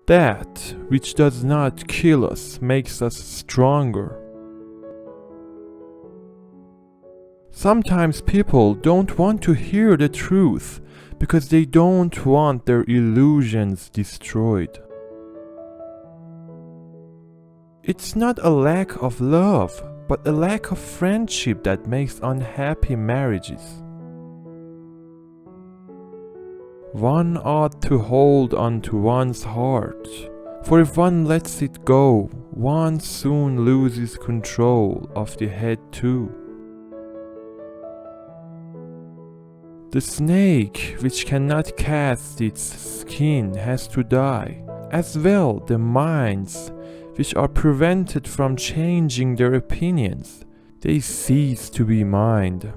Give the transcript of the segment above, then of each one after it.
That which does not kill us makes us stronger. Sometimes people don't want to hear the truth because they don't want their illusions destroyed. It's not a lack of love, but a lack of friendship that makes unhappy marriages. One ought to hold on to one's heart, for if one lets it go, one soon loses control of the head too. The snake which cannot cast its skin has to die, as well the minds which are prevented from changing their opinions, they cease to be mind.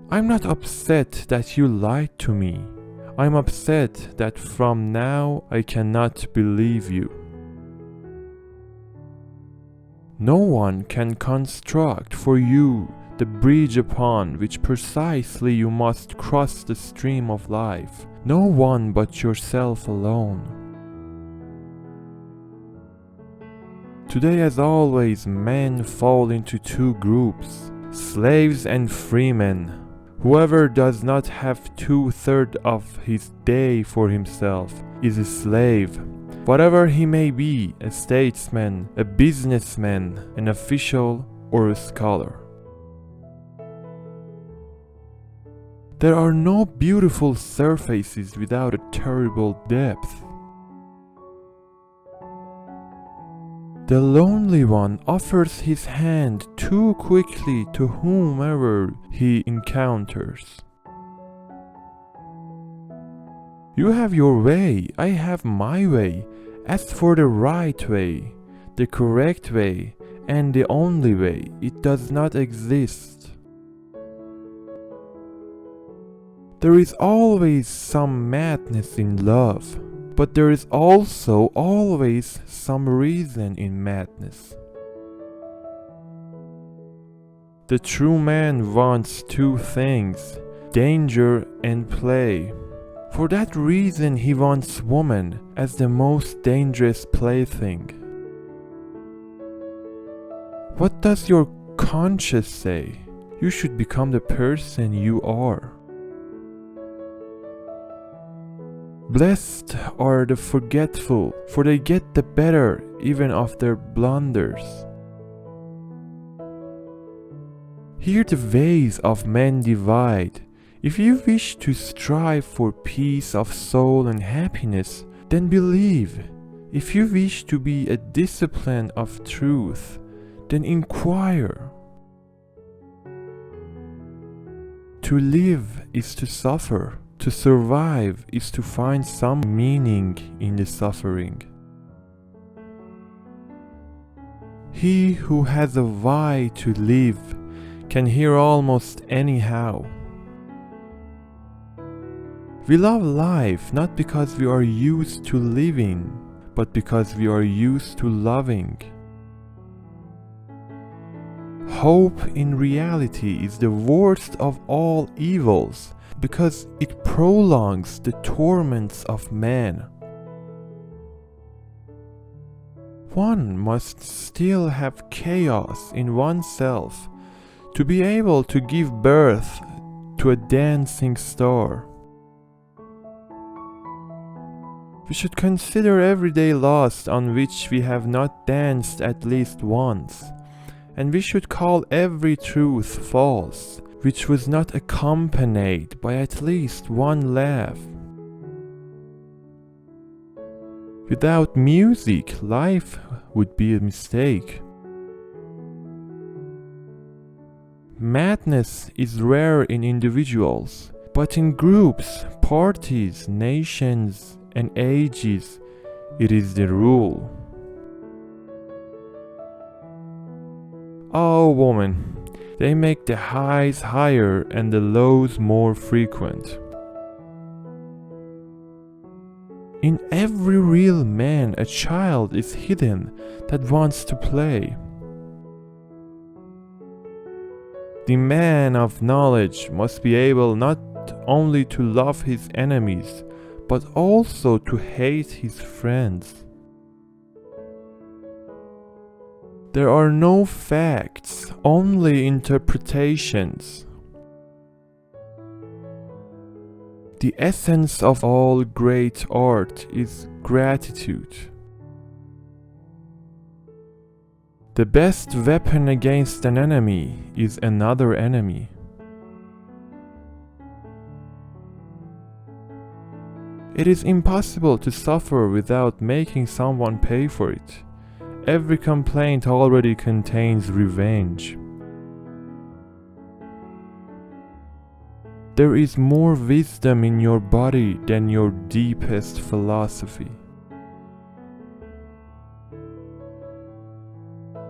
I'm not upset that you lied to me. I'm upset that from now I cannot believe you. No one can construct for you the bridge upon which precisely you must cross the stream of life. No one but yourself alone. Today, as always, men fall into two groups, slaves and freemen. Whoever does not have 2/3 of his day for himself is a slave, whatever he may be, a statesman, a businessman, an official, or a scholar. There are no beautiful surfaces without a terrible depth. The lonely one offers his hand too quickly to whomever he encounters. You have your way, I have my way. As for the right way, the correct way, and the only way, it does not exist. There is always some madness in love. But there is also always some reason in madness. The true man wants two things, danger and play. For that reason he wants woman as the most dangerous plaything. What does your conscience say? You should become the person you are. Blessed are the forgetful, for they get the better even of their blunders. Here the ways of men divide. If you wish to strive for peace of soul and happiness, then believe. If you wish to be a discipline of truth, then inquire. To live is to suffer. To survive is to find some meaning in the suffering. He who has a why to live can hear almost anyhow. We love life not because we are used to living, but because we are used to loving. Hope in reality is the worst of all evils, because it prolongs the torments of man. One must still have chaos in oneself to be able to give birth to a dancing star. We should consider every day lost on which we have not danced at least once, and we should call every truth false which was not accompanied by at least one laugh. Without music, life would be a mistake. Madness is rare in individuals, but in groups, parties, nations, and ages, it is the rule. Oh, woman, they make the highs higher and the lows more frequent. In every real man, a child is hidden that wants to play. The man of knowledge must be able not only to love his enemies, but also to hate his friends. There are no facts, only interpretations. The essence of all great art is gratitude. The best weapon against an enemy is another enemy. It is impossible to suffer without making someone pay for it. Every complaint already contains revenge. There is more wisdom in your body than your deepest philosophy.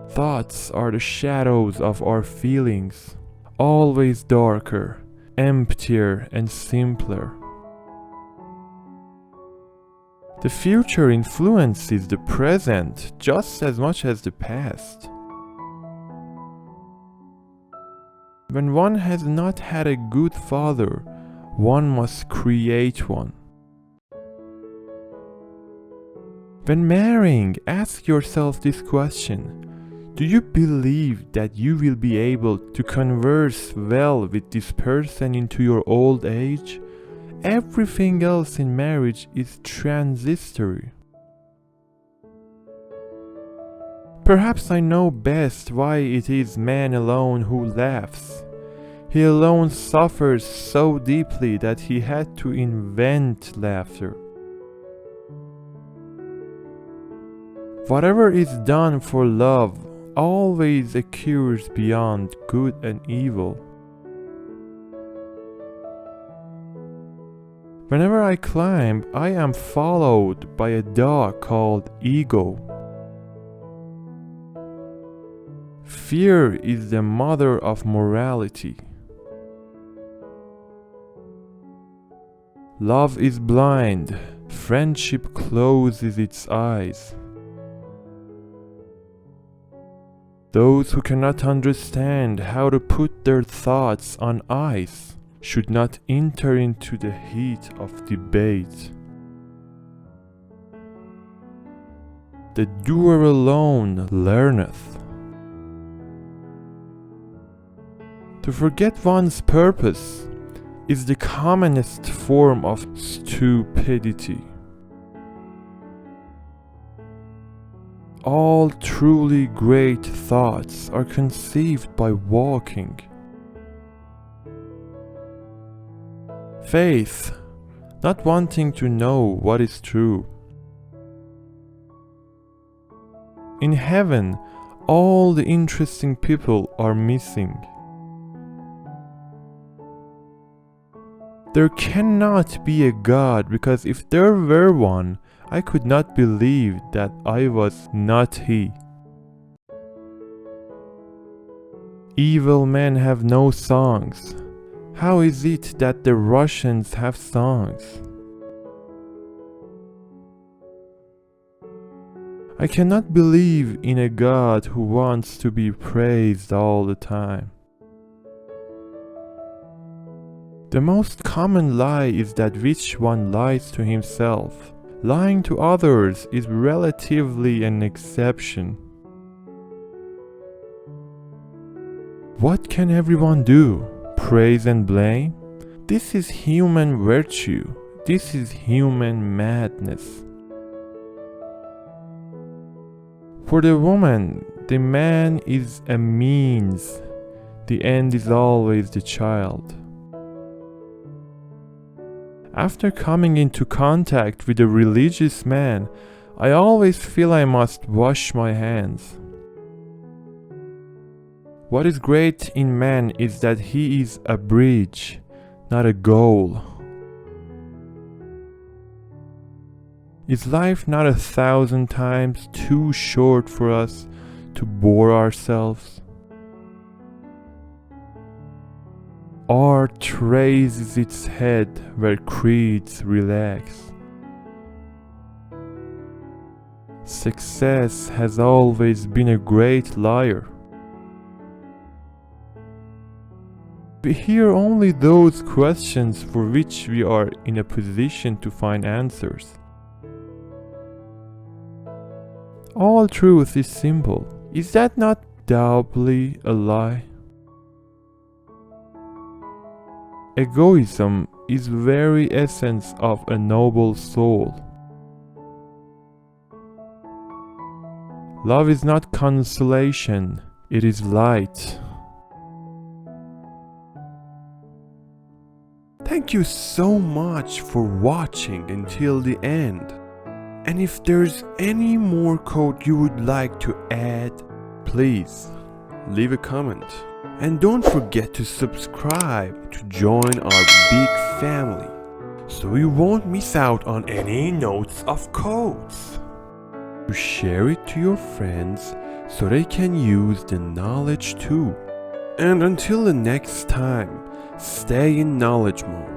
Thoughts are the shadows of our feelings, always darker, emptier, and simpler. The future influences the present just as much as the past. When one has not had a good father, one must create one. When marrying, ask yourself this question: do you believe that you will be able to converse well with this person into your old age? Everything else in marriage is transitory. Perhaps I know best why it is man alone who laughs. He alone suffers so deeply that he had to invent laughter. Whatever is done for love always occurs beyond good and evil. Whenever I climb, I am followed by a dog called ego. Fear is the mother of morality. Love is blind. Friendship closes its eyes. Those who cannot understand how to put their thoughts on ice should not enter into the heat of debate. The doer alone learneth. To forget one's purpose is the commonest form of stupidity. All truly great thoughts are conceived by walking. Faith, not wanting to know what is true. In heaven, all the interesting people are missing. There cannot be a God, because if there were one, I could not believe that I was not he. Evil men have no songs. How is it that the Russians have songs? I cannot believe in a God who wants to be praised all the time. The most common lie is that which one lies to himself. Lying to others is relatively an exception. What can everyone do? Praise and blame? This is human virtue. This is human madness. For the woman, the man is a means. The end is always the child. After coming into contact with a religious man, I always feel I must wash my hands. What is great in man is that he is a bridge, not a goal. Is life not 1,000 times too short for us to bore ourselves? Art raises its head where creeds relax. Success has always been a great liar. We hear only those questions for which we are in a position to find answers. All truth is simple. Is that not doubly a lie? Egoism is very essence of a noble soul. Love is not consolation, it is light. Thank you so much for watching until the end. And if there's any more quote you would like to add, please leave a comment. And don't forget to subscribe to join our big family, so you won't miss out on any notes of quotes. To share it to your friends so they can use the knowledge too. And until the next time, stay in knowledge mode.